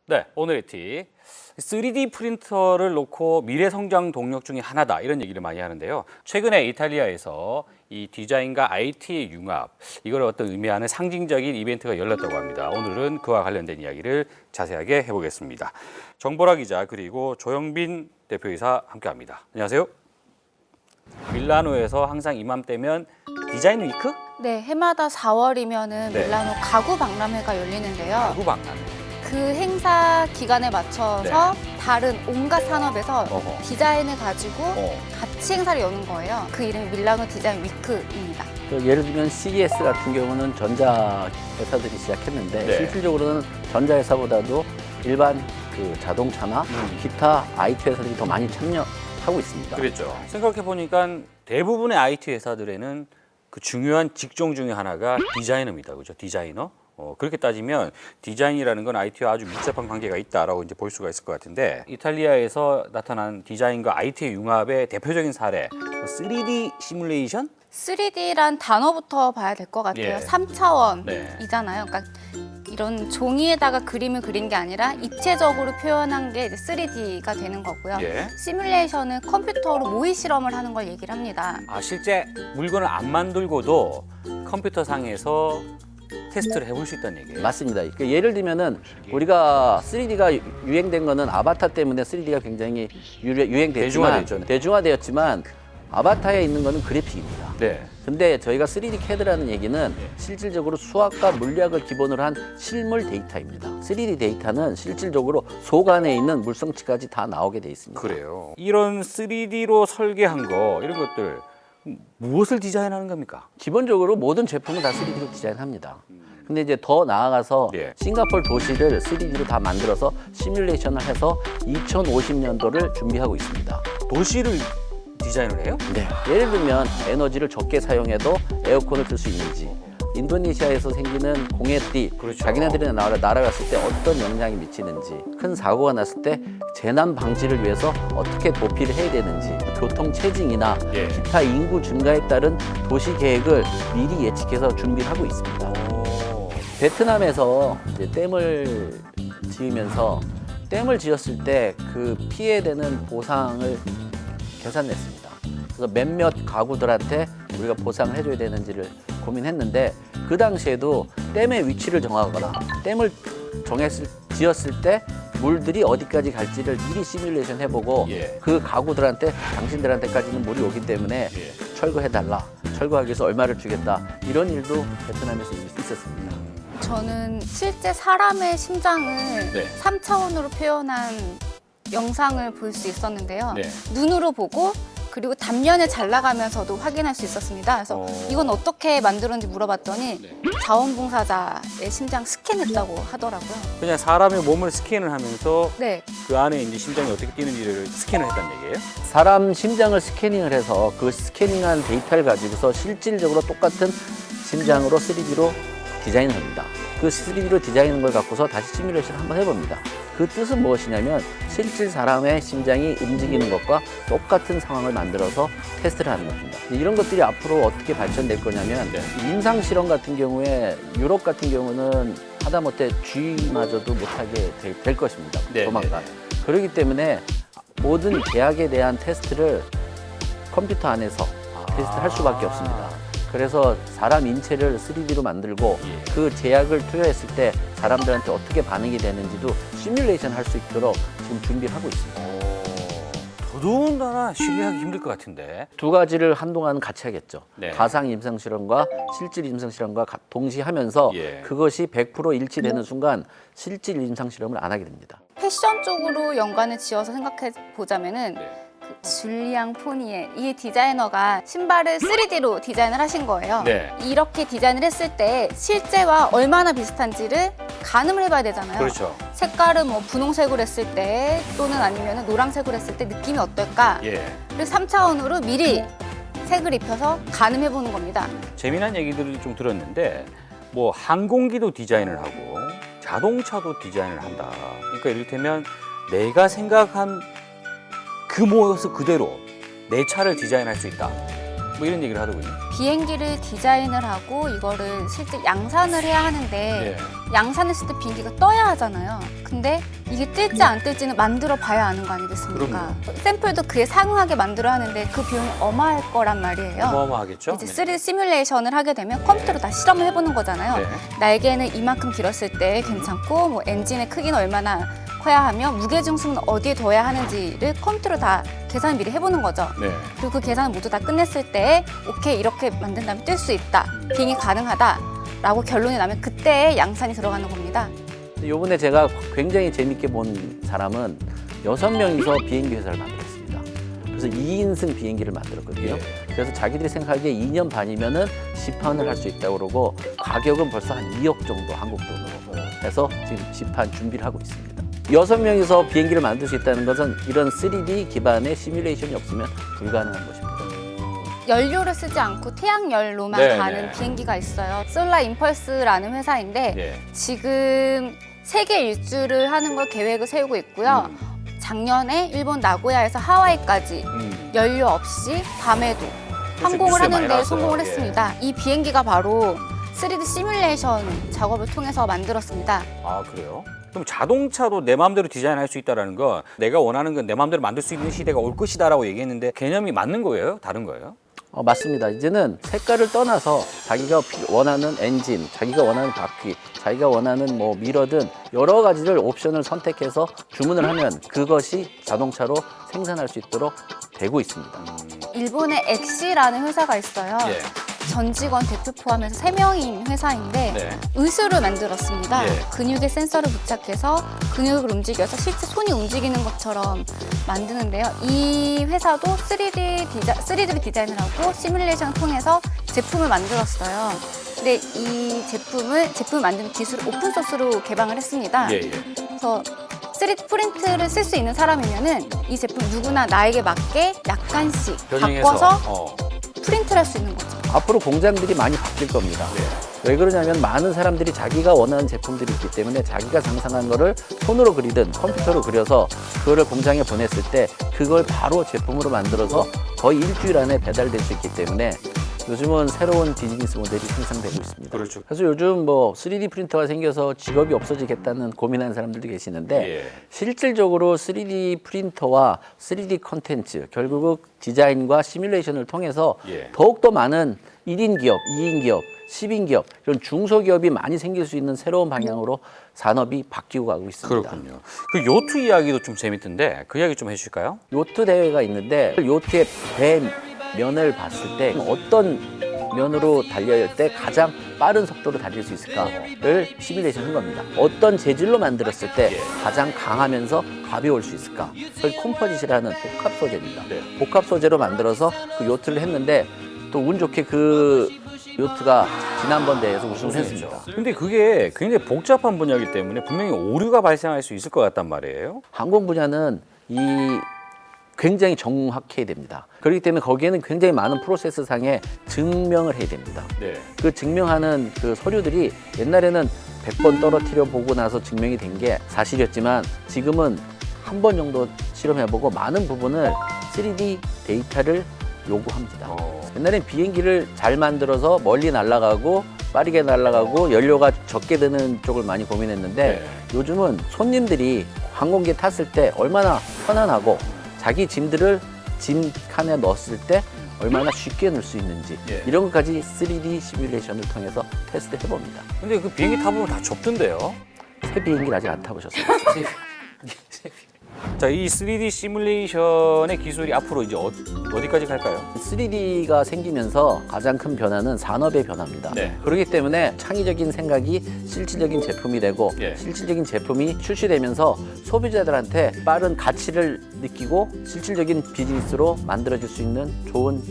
네, 오늘의 팁. 3D 프린터를 놓고 미래 성장 동력 중에 하나다 이런 얘기를 많이 하는데요. 최근에 이탈리아에서 이 디자인과 IT의 융합, 이걸 어떤 의미하는 상징적인 이벤트가 열렸다고 합니다. 오늘은 그와 관련된 이야기를 자세하게 해보겠습니다. 정보라 기자 그리고 조영빈 대표이사 함께합니다. 안녕하세요. 밀라노에서 항상 이맘때면 디자인 위크? 네, 해마다 4월이면은 네. 밀라노 가구 박람회가 열리는데요. 가구 박람회. 그 행사 기간에 맞춰서 다른 온갖 산업에서 어허. 디자인을 가지고 어. 같이 행사를 여는 거예요. 그 이름이 밀라노 디자인 위크입니다. 예를 들면 CES 같은 경우는 전자 회사들이 시작했는데 네. 실질적으로는 전자 회사보다도 일반 그 자동차나 기타 IT 회사들이 더 많이 참여하고 있습니다. 그랬죠. 생각해 보니까 대부분의 IT 회사들에는 그 중요한 직종 중에 하나가 디자이너입니다. 그죠? 디자이너. 그렇게 따지면 디자인이라는 건 IT와 아주 밀접한 관계가 있다라고 이제 볼 수가 있을 것 같은데, 이탈리아에서 나타난 디자인과 IT의 융합의 대표적인 사례, 3D 시뮬레이션? 3D란 단어부터 봐야 될 것 같아요. 예. 3차원이잖아요. 그러니까 이런 종이에다가 그림을 그린 게 아니라 입체적으로 표현한 게 이제 3D가 되는 거고요. 예. 시뮬레이션은 컴퓨터로 모의 실험을 하는 걸 얘기를 합니다. 아, 실제 물건을 안 만들고도 컴퓨터상에서 테스트를 해볼 수 있다는 얘기예요. 맞습니다. 그러니까 예를 들면은 우리가 3D가 유행된 거는 아바타 때문에 3D가 굉장히 유행됐지만 대중화되었지만 아바타에 있는 거는 그래픽입니다. 네. 근데 저희가 3D CAD라는 얘기는 실질적으로 수학과 물리학을 기본으로 한 실물 데이터입니다. 3D 데이터는 실질적으로 속 안에 있는 물성치까지 다 나오게 돼 있습니다. 그래요. 이런 3D로 설계한 거, 이런 것들 무엇을 디자인하는 겁니까? 기본적으로 모든 제품은 다 3D로 디자인합니다. 근데 이제 더 나아가서 예. 싱가포르 도시를 3D로 다 만들어서 시뮬레이션을 해서 2050년도를 준비하고 있습니다. 도시를 디자인을 해요? 네. 예를 들면 에너지를 적게 사용해도 에어컨을 쓸 수 있는지, 인도네시아에서 생기는 공해띠, 그렇죠. 자기네들이 날아갔을 때 어떤 영향이 미치는지, 큰 사고가 났을 때 재난 방지를 위해서 어떻게 도피를 해야 되는지, 교통 체증이나 예. 기타 인구 증가에 따른 도시 계획을 미리 예측해서 준비를 하고 있습니다. 오. 베트남에서 이제 댐을 지으면서 댐을 지었을 때 그 피해되는 보상을 계산냈습니다. 그래서 몇몇 가구들한테 우리가 보상을 해줘야 되는지를 고민했는데, 그 당시에도 댐의 위치를 정하거나 댐을 지었을 때 물들이 어디까지 갈지를 미리 시뮬레이션 해보고 예. 그 가구들한테 당신들한테까지는 물이 오기 때문에 예. 철거해달라, 철거하기 위해서 얼마를 주겠다, 이런 일도 베트남에서 있었습니다. 저는 실제 사람의 심장을 네. 3차원으로 표현한 영상을 볼 수 있었는데요. 네. 눈으로 보고 그리고 단면을 잘라가면서도 확인할 수 있었습니다. 그래서 이건 어떻게 만들었는지 물어봤더니 네. 자원봉사자의 심장 스캔했다고 하더라고요. 그냥 사람의 몸을 스캔을 하면서 네, 그 안에 이제 심장이 어떻게 뛰는지를 스캔을 했다는 얘기예요? 사람 심장을 스캐닝을 해서 그 스캐닝한 데이터를 가지고서 실질적으로 똑같은 심장으로 3D로 디자인을 합니다. 그 3D로 디자인한 걸 갖고서 다시 시뮬레이션을 한번 해봅니다. 그 뜻은 무엇이냐면 실질 사람의 심장이 움직이는 것과 똑같은 상황을 만들어서 테스트를 하는 것입니다. 이런 것들이 앞으로 어떻게 발전될 거냐면, 네. 임상 실험 같은 경우에 유럽 같은 경우는 하다못해 쥐마저도 못하게 될 것입니다. 네, 조만간. 네, 그렇기 때문에 모든 계약에 대한 테스트를 컴퓨터 안에서 테스트를 할 수밖에 없습니다. 그래서 사람 인체를 3D로 만들고 예. 그 제약을 투여했을 때 사람들한테 어떻게 반응이 되는지도 시뮬레이션 할 수 있도록 지금 준비를 하고 있습니다. 더더군다나 신뢰하기 힘들 것 같은데. 두 가지를 한동안 같이 하겠죠. 네. 가상 임상 실험과 실질 임상 실험과 동시에 하면서 예. 그것이 100% 일치되는 순간 실질 임상 실험을 안 하게 됩니다. 패션 쪽으로 연관을 지어서 생각해 보자면은 네. 그 줄리앙 포니에 이 디자이너가 신발을 3D로 디자인을 하신 거예요. 네. 이렇게 디자인을 했을 때 실제와 얼마나 비슷한지를 가늠을 해봐야 되잖아요. 그렇죠. 색깔은 뭐 분홍색으로 했을 때 또는 아니면 노란색으로 했을 때 느낌이 어떨까? 예. 그래서 3차원으로 미리 색을 입혀서 가늠해 보는 겁니다. 재미난 얘기들을 좀 들었는데, 뭐 항공기도 디자인을 하고 자동차도 디자인을 한다. 그러니까 이를테면 내가 생각한 그 모습 그대로 내 차를 디자인할 수 있다. 뭐 이런 얘기를 하더군요. 비행기를 디자인을 하고 이거를 실제 양산을 해야 하는데 네. 양산했을 때 비행기가 떠야 하잖아요. 근데 이게 뜰지 안 뜰지는 만들어 봐야 아는 거 아니겠습니까? 샘플도 그에 상응하게 만들어 하는데 그 비용이 어마할 거란 말이에요. 어마어마하겠죠? 이제 3D 시뮬레이션을 하게 되면 컴퓨터로 다 실험을 해보는 거잖아요. 네. 날개는 이만큼 길었을 때 괜찮고 뭐 엔진의 크기는 얼마나 커야 하며 무게중심은 어디에 둬야 하는지를 컴퓨터로 다 계산을 미리 해보는 거죠. 네. 그리고 그 계산을 모두 다 끝냈을 때 오케이 이렇게 만든다면 뜰 수 있다. 비행이 가능하다라고 결론이 나면 그때 양산이 들어가는 겁니다. 요번에 제가 굉장히 재밌게 본 사람은 6명이서 비행기 회사를 만들었습니다. 그래서 2인승 비행기를 만들었거든요. 그래서 자기들이 생각하기에 2년 반이면은 시판을 할 수 있다고 그러고 가격은 벌써 한 2억 정도 한국 돈으로 해서 지금 시판 준비를 하고 있습니다. 6명이서 비행기를 만들 수 있다는 것은 이런 3D 기반의 시뮬레이션이 없으면 불가능한 것입니다. 연료를 쓰지 않고 태양열로만 네, 가는 네. 비행기가 있어요. 솔라 임펄스라는 회사인데 네. 지금 세계 일주를 하는 걸 계획을 세우고 있고요. 작년에 일본 나고야에서 하와이까지 연료 없이 밤에도 항공을 뉴스에 많이 하는 데 나왔어요. 성공을 예. 했습니다. 이 비행기가 바로 3D 시뮬레이션 작업을 통해서 만들었습니다. 아, 그래요? 그럼 자동차도 내 마음대로 디자인할 수 있다는 건 내가 원하는 건 내 마음대로 만들 수 있는 시대가 올 것이다라고 얘기했는데 개념이 맞는 거예요? 다른 거예요? 맞습니다. 이제는 색깔을 떠나서 자기가 원하는 엔진, 자기가 원하는 바퀴, 자기가 원하는 뭐 미러든 여러 가지를 옵션을 선택해서 주문을 하면 그것이 자동차로 생산할 수 있도록 되고 있습니다. 일본의 엑시라는 회사가 있어요. 예. 전 직원 대표 포함해서 3명인 회사인데 네. 의수를 만들었습니다. 예. 근육에 센서를 부착해서 근육을 움직여서 실제 손이 움직이는 것처럼 만드는데요. 이 회사도 3D 디자인을 하고 시뮬레이션을 통해서 제품을 만들었어요. 근데 이 제품을 만드는 기술을 오픈소스로 개방을 했습니다. 예, 예. 그래서 3D 프린트를 쓸 수 있는 사람이면은 이 제품 누구나 나에게 맞게 약간씩 변형해서 바꿔서 프린트를 할 수 있는 거죠. 앞으로 공장들이 많이 바뀔 겁니다. 왜 그러냐면 많은 사람들이 자기가 원하는 제품들이 있기 때문에 자기가 상상한 거를 손으로 그리든 컴퓨터로 그려서 그거를 공장에 보냈을 때 그걸 바로 제품으로 만들어서 거의 일주일 안에 배달될 수 있기 때문에 요즘은 새로운 비즈니스 모델이 생성되고 있습니다. 그렇죠. 그래서 요즘 뭐 3D 프린터가 생겨서 직업이 없어지겠다는 고민하는 사람들도 계시는데 예. 실질적으로 3D 프린터와 3D 컨텐츠 결국 디자인과 시뮬레이션을 통해서 예. 더욱더 많은 1인 기업, 2인 기업, 10인 기업 이런 중소기업이 많이 생길 수 있는 새로운 방향으로 산업이 바뀌고 가고 있습니다. 그렇군요. 그 요트 이야기도 좀 재밌던데 그 이야기 좀 해주실까요? 요트 대회가 있는데 요트의 배 면을 봤을 때 어떤 면으로 달릴 때 가장 빠른 속도로 달릴 수 있을까를 시뮬레이션 한 겁니다. 어떤 재질로 만들었을 때 가장 강하면서 가벼울 수 있을까? 그걸 콤포짓이라는 복합 소재입니다. 네. 복합 소재로 만들어서 그 요트를 했는데 또 운 좋게 그 요트가 지난번 대회에서 우승을 했습니다. 근데 그게 굉장히 복잡한 분야이기 때문에 분명히 오류가 발생할 수 있을 것 같단 말이에요. 항공 분야는 굉장히 정확해야 됩니다. 그렇기 때문에 거기에는 굉장히 많은 프로세스 상의 증명을 해야 됩니다. 네. 그 증명하는 그 서류들이 옛날에는 100번 떨어뜨려 보고 나서 증명이 된 게 사실이었지만 지금은 한 번 정도 실험해보고 많은 부분을 3D 데이터를 요구합니다. 옛날엔 비행기를 잘 만들어서 멀리 날아가고 빠르게 날아가고 연료가 적게 드는 쪽을 많이 고민했는데 요즘은 손님들이 항공기에 탔을 때 얼마나 편안하고 자기 짐들을 짐 칸에 넣었을 때 얼마나 쉽게 넣을 수 있는지 이런 것까지 3D 시뮬레이션을 통해서 테스트 해봅니다. 근데 그 비행기 타보면 다 좁던데요? 새 비행기를 아직 안 타보셨어요? 자, 이 3D 시뮬레이션의 기술이 앞으로 이제 어디까지 갈까요? 3D가 생기면서 가장 큰 변화는 산업의 변화입니다. 네. 그렇기 때문에 창의적인 생각이 실질적인 제품이 되고 실질적인 제품이 출시되면서 소비자들한테 빠른 가치를 느끼고 실질적인 비즈니스로 만들어질 수 있는 좋은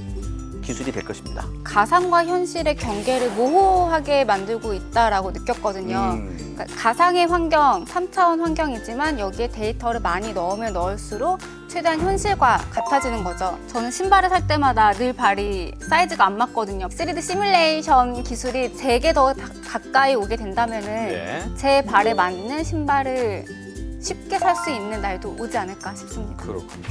기술이 될 것입니다. 가상과 현실의 경계를 모호하게 만들고 있다라고 느꼈거든요. 그러니까 가상의 환경, 3차원 환경이지만 여기에 데이터를 많이 넣으면 넣을수록 최대한 현실과 같아지는 거죠. 저는 신발을 살 때마다 늘 발이 사이즈가 안 맞거든요. 3D 시뮬레이션 기술이 제게 더 가까이 오게 된다면은 제 발에 맞는 신발을 쉽게 살 수 있는 날도 오지 않을까 싶습니다. 그렇군요.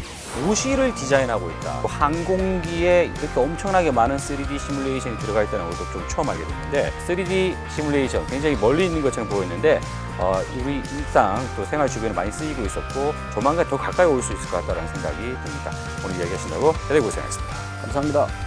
도시를 디자인하고 있다. 항공기에 이렇게 엄청나게 많은 3D 시뮬레이션이 들어가 있다는 것도 좀 처음 알게 됐는데 3D 시뮬레이션 굉장히 멀리 있는 것처럼 보였는데 우리 일상 또 생활 주변에 많이 쓰이고 있었고 조만간 더 가까이 올 수 있을 것 같다는 생각이 듭니다. 오늘 이야기하신다고 대단히 고생하셨습니다. 감사합니다.